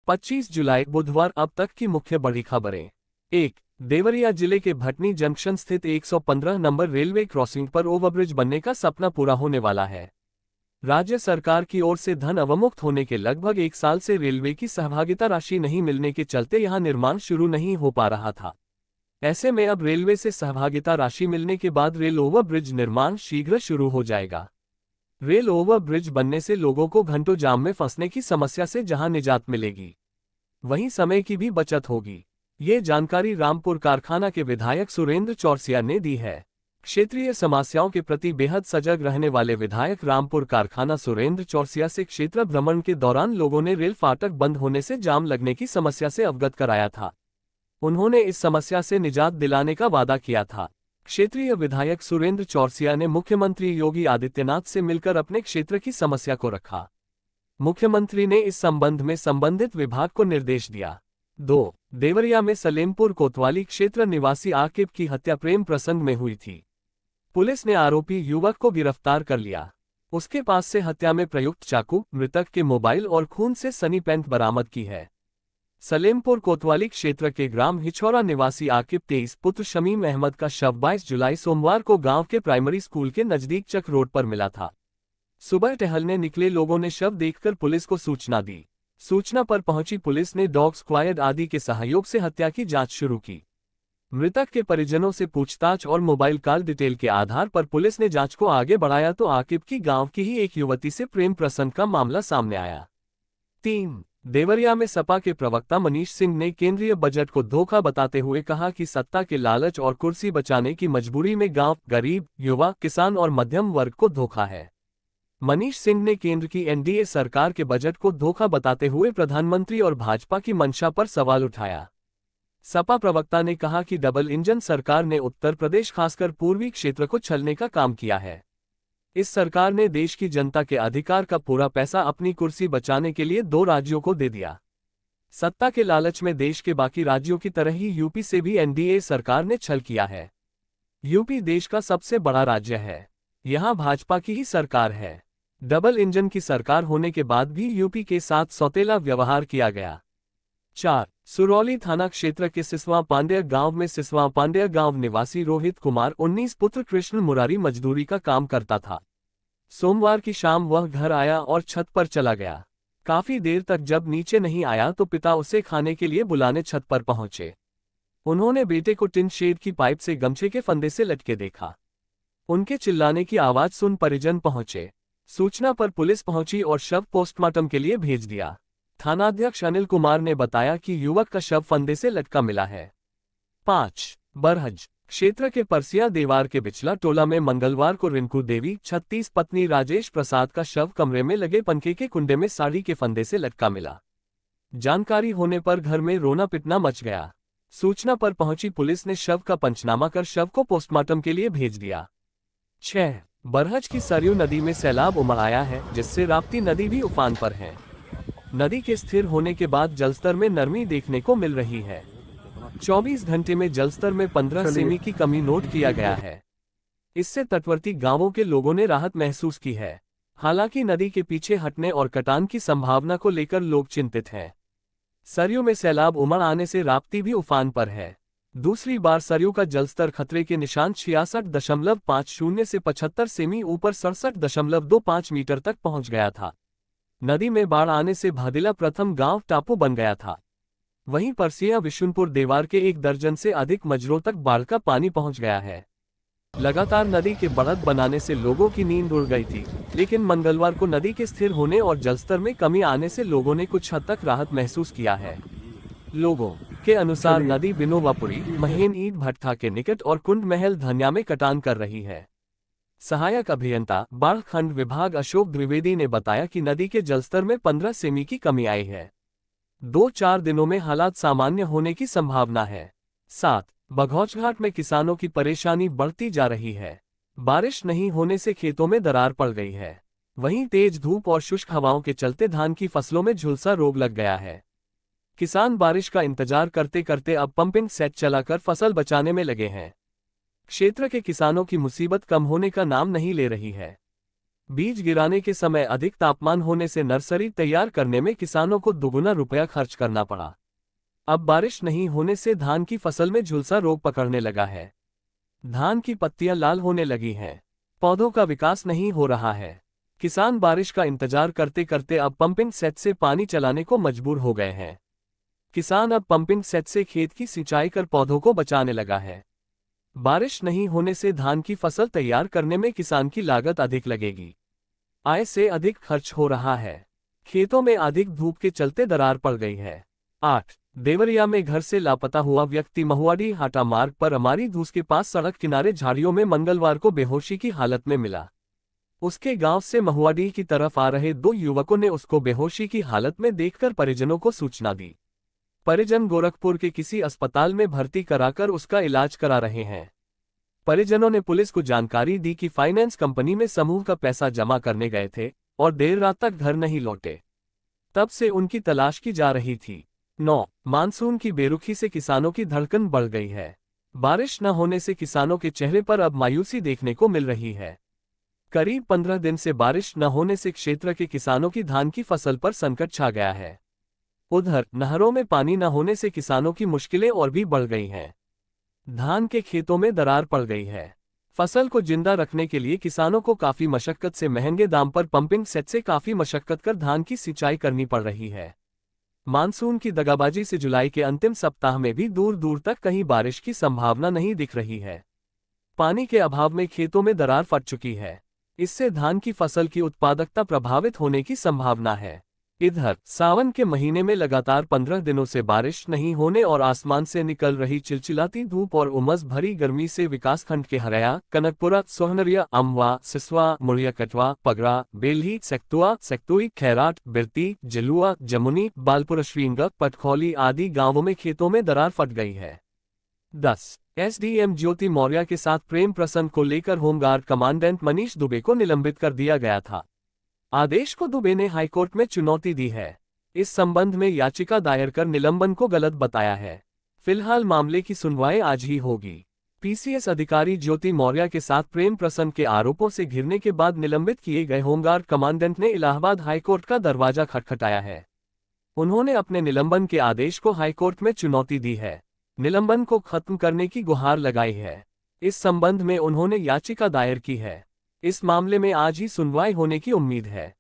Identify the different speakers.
Speaker 1: 25 जुलाई बुधवार अब तक की मुख्य बड़ी खबरें। 1। देवरिया जिले के भटनी जंक्शन स्थित 115 नंबर रेलवे क्रॉसिंग पर ओवरब्रिज बनने का सपना पूरा होने वाला है। राज्य सरकार की ओर से धन अवमुक्त होने के लगभग 1 साल से रेलवे की सहभागिता राशि नहीं मिलने के चलते यहां निर्माण शुरू नहीं हो पा रहा था। ऐसे में अब रेलवे से सहभागिता राशि मिलने के बाद रेल ओवरब्रिज निर्माण शीघ्र शुरू हो जाएगा। रेल ओवर ब्रिज बनने से लोगों को घंटों जाम में फंसने की समस्या से जहां निजात मिलेगी, वहीं समय की भी बचत होगी। ये जानकारी रामपुर कारखाना के विधायक सुरेंद्र चौरसिया ने दी है। क्षेत्रीय समस्याओं के प्रति बेहद सजग रहने वाले विधायक रामपुर कारखाना सुरेंद्र चौरसिया से क्षेत्र भ्रमण के दौरान लोगों ने रेल फाटक बंद होने से जाम लगने की समस्या से अवगत कराया था। उन्होंने इस समस्या से निजात दिलाने का वादा किया था। क्षेत्रीय विधायक सुरेंद्र चौरसिया ने मुख्यमंत्री योगी आदित्यनाथ से मिलकर अपने क्षेत्र की समस्या को रखा। मुख्यमंत्री ने इस संबंध में संबंधित विभाग को निर्देश दिया। 2। देवरिया में सलेमपुर कोतवाली क्षेत्र निवासी आकिब की हत्या प्रेम प्रसंग में हुई थी। पुलिस ने आरोपी युवक को गिरफ्तार कर लिया। उसके पास से हत्या में प्रयुक्त चाकू, मृतक के मोबाइल और खून से सनी पैंट बरामद की है। सलेमपुर कोतवाली क्षेत्र के ग्राम हिछौरा निवासी आकिब 23 पुत्र शमीम अहमद का शव 22 जुलाई सोमवार को गांव के प्राइमरी स्कूल के नजदीक चक रोड पर मिला था। सुबह टहलने निकले लोगों ने शव देखकर पुलिस को सूचना दी। सूचना पर पहुंची पुलिस ने डॉग स्क्वायड आदि के सहयोग से हत्या की जांच शुरू की। मृतक के परिजनों से पूछताछ और मोबाइल कॉल डिटेल के आधार पर पुलिस ने जांच को आगे बढ़ाया तो आकिब की गांव की ही एक युवती से प्रेम प्रसंग का मामला सामने आया। 3। देवरिया में सपा के प्रवक्ता मनीष सिंह ने केंद्रीय बजट को धोखा बताते हुए कहा कि सत्ता के लालच और कुर्सी बचाने की मजबूरी में गांव, गरीब, युवा, किसान और मध्यम वर्ग को धोखा है। मनीष सिंह ने केंद्र की एनडीए सरकार के बजट को धोखा बताते हुए प्रधानमंत्री और भाजपा की मंशा पर सवाल उठाया। सपा प्रवक्ता ने कहा कि डबल इंजन सरकार ने उत्तर प्रदेश खासकर पूर्वी क्षेत्र को छलने का काम किया है। इस सरकार ने देश की जनता के अधिकार का पूरा पैसा अपनी कुर्सी बचाने के लिए 2 राज्यों को दे दिया। सत्ता के लालच में देश के बाकी राज्यों की तरह ही यूपी से भी एनडीए सरकार ने छल किया है। यूपी देश का सबसे बड़ा राज्य है। यहां भाजपा की ही सरकार है। डबल इंजन की सरकार होने के बाद भी यूपी के साथ सौतेला व्यवहार किया गया। 4। सुरौली थाना क्षेत्र के सिसवा पांडेय गांव में सिसवा पांडेय गांव निवासी रोहित कुमार 19 पुत्र कृष्ण मुरारी मजदूरी का काम करता था। सोमवार की शाम वह घर आया और छत पर चला गया। काफी देर तक जब नीचे नहीं आया तो पिता उसे खाने के लिए बुलाने छत पर पहुंचे। उन्होंने बेटे को टिन शेड की पाइप से गमछे के फंदे से लटके देखा। उनके चिल्लाने की आवाज सुन परिजन पहुंचे। सूचना पर पुलिस पहुंची और शव पोस्टमार्टम के लिए भेज दिया। थानाध्यक्ष अनिल कुमार ने बताया कि युवक का शव फंदे से लटका मिला है। 5। बरहज क्षेत्र के परसिया देवार के बिचला टोला में मंगलवार को रिंकू देवी 36 पत्नी राजेश प्रसाद का शव कमरे में लगे पंखे के कुंडे में साड़ी के फंदे से लटका मिला। जानकारी होने पर घर में रोना पिटना मच गया। सूचना पर पहुंची पुलिस ने शव का पंचनामा कर शव को पोस्टमार्टम के लिए भेज दिया। 6। बरहज की सरयू नदी में सैलाब उमड़ आया है, जिससे राप्ती नदी भी उफान पर है। नदी के स्थिर होने के बाद जलस्तर में नरमी देखने को मिल रही है। 24 घंटे में जलस्तर में 15 सेमी की कमी नोट किया गया है। इससे तटवर्ती गांवों के लोगों ने राहत महसूस की है। हालांकि नदी के पीछे हटने और कटान की संभावना को लेकर लोग चिंतित हैं। सरयू में सैलाब उमड़ आने से राप्ती भी उफान पर है। दूसरी बार सरयू का जलस्तर खतरे के निशान 66.50 से 75 सेमी ऊपर 67.25 मीटर तक पहुंच गया था। नदी में बाढ़ आने से भादिला प्रथम गांव टापू बन गया था। वहीं परसिया विशुनपुर देवार के 1 दर्जन से अधिक मजरों तक बाढ़ का पानी पहुंच गया है। लगातार नदी के बढ़त बनाने से लोगों की नींद उड़ गई थी, लेकिन मंगलवार को नदी के स्थिर होने और जलस्तर में कमी आने से लोगों ने कुछ हद तक राहत महसूस किया है। लोगों के अनुसार नदी बिनोवापुरी, महेन ईट भट्टा के निकट और कुंड महल धनिया में कटान कर रही है। सहायक अभियंता बाढ़ खंड विभाग अशोक द्विवेदी ने बताया कि नदी के जलस्तर में 15 सेमी की कमी आई है। 2-4 दिनों में हालात सामान्य होने की संभावना है। 7। बघौचघाट में किसानों की परेशानी बढ़ती जा रही है। बारिश नहीं होने से खेतों में दरार पड़ गई है। वहीं तेज धूप और शुष्क हवाओं के चलते धान की फसलों में झुलसा रोग लग गया है। किसान बारिश का इंतजार करते करते अब पंपिंग सेट चलाकर फसल बचाने में लगे हैं। क्षेत्र के किसानों की मुसीबत कम होने का नाम नहीं ले रही है। बीज गिराने के समय अधिक तापमान होने से नर्सरी तैयार करने में किसानों को दुगुना रुपया खर्च करना पड़ा। अब बारिश नहीं होने से धान की फसल में झुलसा रोग पकड़ने लगा है। धान की पत्तियां लाल होने लगी हैं। पौधों का विकास नहीं हो रहा है। किसान बारिश का इंतजार करते करते अब पंपिंग सेट से पानी चलाने को मजबूर हो गए हैं। किसान अब पंपिंग सेट से खेत की सिंचाई कर पौधों को बचाने लगा है। बारिश नहीं होने से धान की फसल तैयार करने में किसान की लागत अधिक लगेगी। आय से अधिक खर्च हो रहा है। खेतों में अधिक धूप के चलते दरार पड़ गई है। 8 देवरिया में घर से लापता हुआ व्यक्ति महुआडी हाटा मार्ग पर अमारी धूस के पास सड़क किनारे झाड़ियों में मंगलवार को बेहोशी की हालत में मिला। उसके गांव से महुआडी की तरफ आ रहे 2 युवकों ने उसको बेहोशी की हालत में देखकर परिजनों को सूचना दी। परिजन गोरखपुर के किसी अस्पताल में भर्ती कराकर उसका इलाज करा रहे हैं। परिजनों ने पुलिस को जानकारी दी कि फाइनेंस कंपनी में समूह का पैसा जमा करने गए थे और देर रात तक घर नहीं लौटे। तब से उनकी तलाश की जा रही थी। 9 मानसून की बेरुखी से किसानों की धड़कन बढ़ गई है। बारिश न होने से किसानों के चेहरे पर अब मायूसी देखने को मिल रही है। करीब 15 दिन से बारिश न होने से क्षेत्र के किसानों की धान की फसल पर संकट छा गया है। उधर नहरों में पानी न होने से किसानों की मुश्किलें और भी बढ़ गई हैं। धान के खेतों में दरार पड़ गई है। फसल को जिंदा रखने के लिए किसानों को काफी मशक्कत से महंगे दाम पर पंपिंग सेट से काफी मशक्कत कर धान की सिंचाई करनी पड़ रही है। मानसून की दगाबाजी से जुलाई के अंतिम सप्ताह में भी दूर दूर तक कहीं बारिश की संभावना नहीं दिख रही है। पानी के अभाव में खेतों में दरार फट चुकी है। इससे धान की फसल की उत्पादकता प्रभावित होने की संभावना है। इधर सावन के महीने में लगातार 15 दिनों से बारिश नहीं होने और आसमान से निकल रही चिलचिलाती धूप और उमस भरी गर्मी से विकासखंड के हरया, कनकपुरा, सोहनरिया, अमवा, सिसवा, मुड़िया कटवा, पगड़ा, बेलही, सेक्तुआ, सेक्तुई, खैराट, बिरती, जलुआ, जमुनी, बालपुर, श्रींगा, पटखौली आदि गांवों में खेतों में दरार फट गई है। 10 एसडीएम ज्योति मौर्य के साथ प्रेम प्रसंग को लेकर होमगार्ड कमांडेंट मनीष दुबे को निलंबित कर दिया गया था। आदेश को दुबे ने हाईकोर्ट में चुनौती दी है। इस संबंध में याचिका दायर कर निलंबन को गलत बताया है। फिलहाल मामले की सुनवाई आज ही होगी। पीसीएस अधिकारी ज्योति मौर्य के साथ प्रेम प्रसंग के आरोपों से घिरने के बाद निलंबित किए गए होमगार्ड कमांडेंट ने इलाहाबाद हाईकोर्ट का दरवाजा खटखटाया है। उन्होंने अपने निलंबन के आदेश को हाईकोर्ट में चुनौती दी है। निलंबन को खत्म करने की गुहार लगाई है। इस संबंध में उन्होंने याचिका दायर की है। इस मामले में आज ही सुनवाई होने की उम्मीद है।